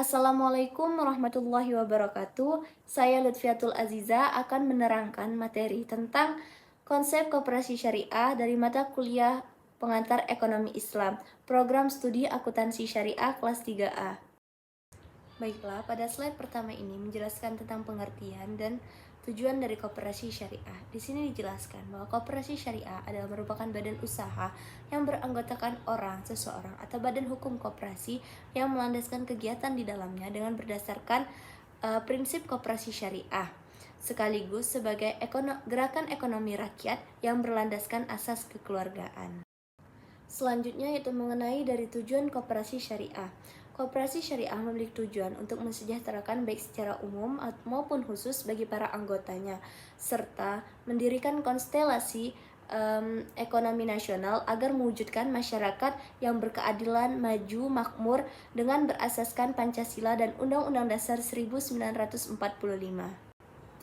Assalamualaikum warahmatullahi wabarakatuh. Saya Lutfiatul Aziza akan menerangkan materi tentang konsep koperasi syariah dari mata kuliah pengantar ekonomi Islam, program studi akuntansi syariah kelas 3A. Baiklah, pada slide pertama ini menjelaskan tentang pengertian dan tujuan dari koperasi syariah. Di sini dijelaskan bahwa koperasi syariah adalah merupakan badan usaha yang beranggotakan seseorang atau badan hukum koperasi yang melandaskan kegiatan di dalamnya dengan berdasarkan prinsip koperasi syariah, sekaligus sebagai gerakan ekonomi rakyat yang berlandaskan asas kekeluargaan. Selanjutnya yaitu mengenai dari tujuan koperasi syariah. Koperasi syariah memiliki tujuan untuk mensejahterakan baik secara umum maupun khusus bagi para anggotanya, serta mendirikan konstelasi ekonomi nasional agar mewujudkan masyarakat yang berkeadilan, maju, makmur dengan berasaskan Pancasila dan Undang-Undang Dasar 1945.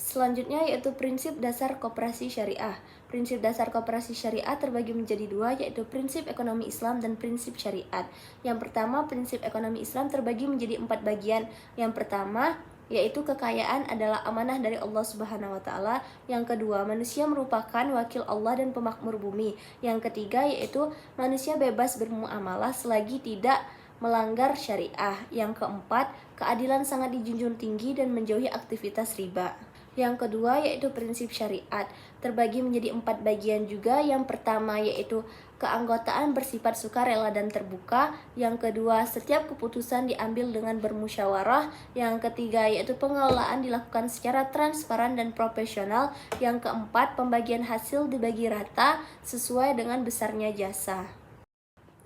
Selanjutnya yaitu prinsip dasar koperasi syariah. Prinsip dasar koperasi syariah terbagi menjadi dua, yaitu prinsip ekonomi Islam dan prinsip syariat. Yang pertama, prinsip ekonomi Islam terbagi menjadi 4 bagian. Yang pertama, yaitu kekayaan adalah amanah dari Allah Subhanahu wa taala. Yang kedua, manusia merupakan wakil Allah dan pemakmur bumi. Yang ketiga, yaitu manusia bebas bermuamalah selagi tidak melanggar syariah. Yang keempat, keadilan sangat dijunjung tinggi dan menjauhi aktivitas riba. Yang kedua yaitu prinsip syariat, terbagi menjadi 4 bagian juga. Yang pertama yaitu keanggotaan bersifat sukarela dan terbuka. Yang kedua, setiap keputusan diambil dengan bermusyawarah. Yang ketiga yaitu pengelolaan dilakukan secara transparan dan profesional. Yang keempat, pembagian hasil dibagi rata sesuai dengan besarnya jasa.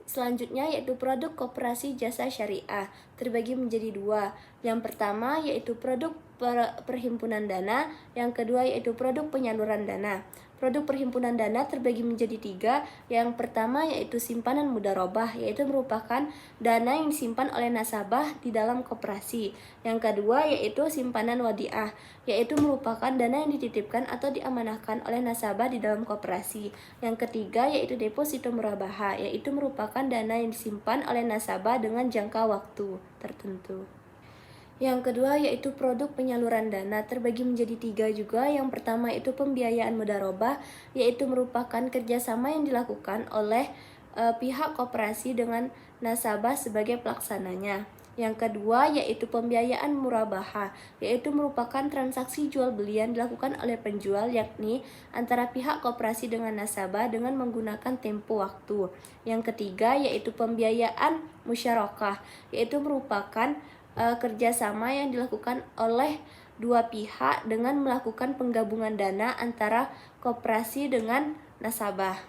Selanjutnya yaitu produk koperasi jasa syariah, terbagi menjadi dua. Yang pertama yaitu produk perhimpunan dana, yang kedua yaitu produk penyaluran dana. Produk perhimpunan dana terbagi menjadi tiga. Yang pertama yaitu simpanan mudharabah, yaitu merupakan dana yang disimpan oleh nasabah di dalam koperasi. Yang kedua yaitu simpanan wadiah, yaitu merupakan dana yang dititipkan atau diamanahkan oleh nasabah di dalam koperasi. Yang ketiga yaitu deposito murabaha, yaitu merupakan dana yang disimpan oleh nasabah dengan jangka waktu tertentu. Yang kedua yaitu produk penyaluran dana, terbagi menjadi tiga juga. Yang pertama yaitu pembiayaan mudharabah, yaitu merupakan kerjasama yang dilakukan oleh pihak koperasi dengan nasabah sebagai pelaksananya. Yang kedua yaitu pembiayaan murabaha, yaitu merupakan transaksi jual beli yang dilakukan oleh penjual, yakni antara pihak koperasi dengan nasabah dengan menggunakan tempo waktu. Yang ketiga yaitu pembiayaan musyarakah, yaitu merupakan kerjasama yang dilakukan oleh dua pihak dengan melakukan penggabungan dana antara koperasi dengan nasabah.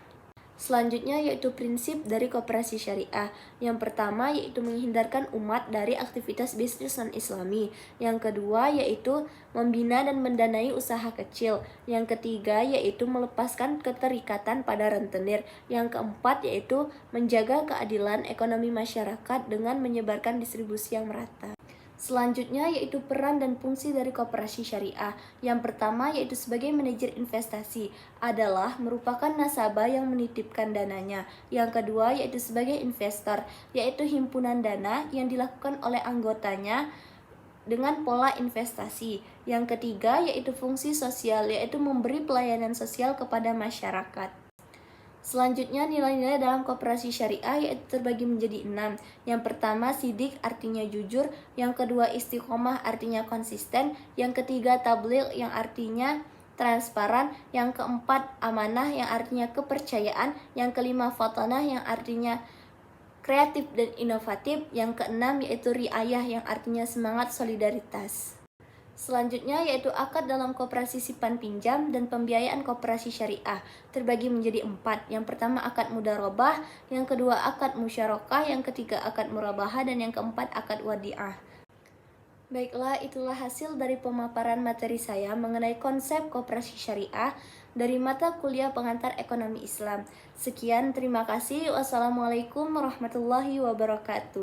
Selanjutnya yaitu prinsip dari koperasi syariah. Yang pertama yaitu menghindarkan umat dari aktivitas bisnis non-islami. Yang kedua yaitu membina dan mendanai usaha kecil. Yang ketiga yaitu melepaskan keterikatan pada rentenir. Yang keempat yaitu menjaga keadilan ekonomi masyarakat dengan menyebarkan distribusi yang merata. Selanjutnya yaitu peran dan fungsi dari koperasi syariah. Yang pertama yaitu sebagai manajer investasi, adalah merupakan nasabah yang menitipkan dananya. Yang kedua yaitu sebagai investor, yaitu himpunan dana yang dilakukan oleh anggotanya dengan pola investasi. Yang ketiga yaitu fungsi sosial, yaitu memberi pelayanan sosial kepada masyarakat. Selanjutnya nilai-nilai dalam koperasi syariah yaitu terbagi menjadi 6. Yang pertama sidik artinya jujur, yang kedua istiqomah artinya konsisten, yang ketiga tabligh yang artinya transparan, yang keempat amanah yang artinya kepercayaan, yang kelima fatanah yang artinya kreatif dan inovatif, yang keenam yaitu riayah yang artinya semangat solidaritas. Selanjutnya yaitu akad dalam koperasi simpan pinjam dan pembiayaan koperasi syariah, terbagi menjadi 4. Yang pertama akad mudharabah, yang kedua akad musyarakah, yang ketiga akad murabaha, dan yang keempat akad wadiah. Baiklah, itulah hasil dari pemaparan materi saya mengenai konsep koperasi syariah dari mata kuliah pengantar ekonomi Islam. Sekian, terima kasih. Wassalamualaikum warahmatullahi wabarakatuh.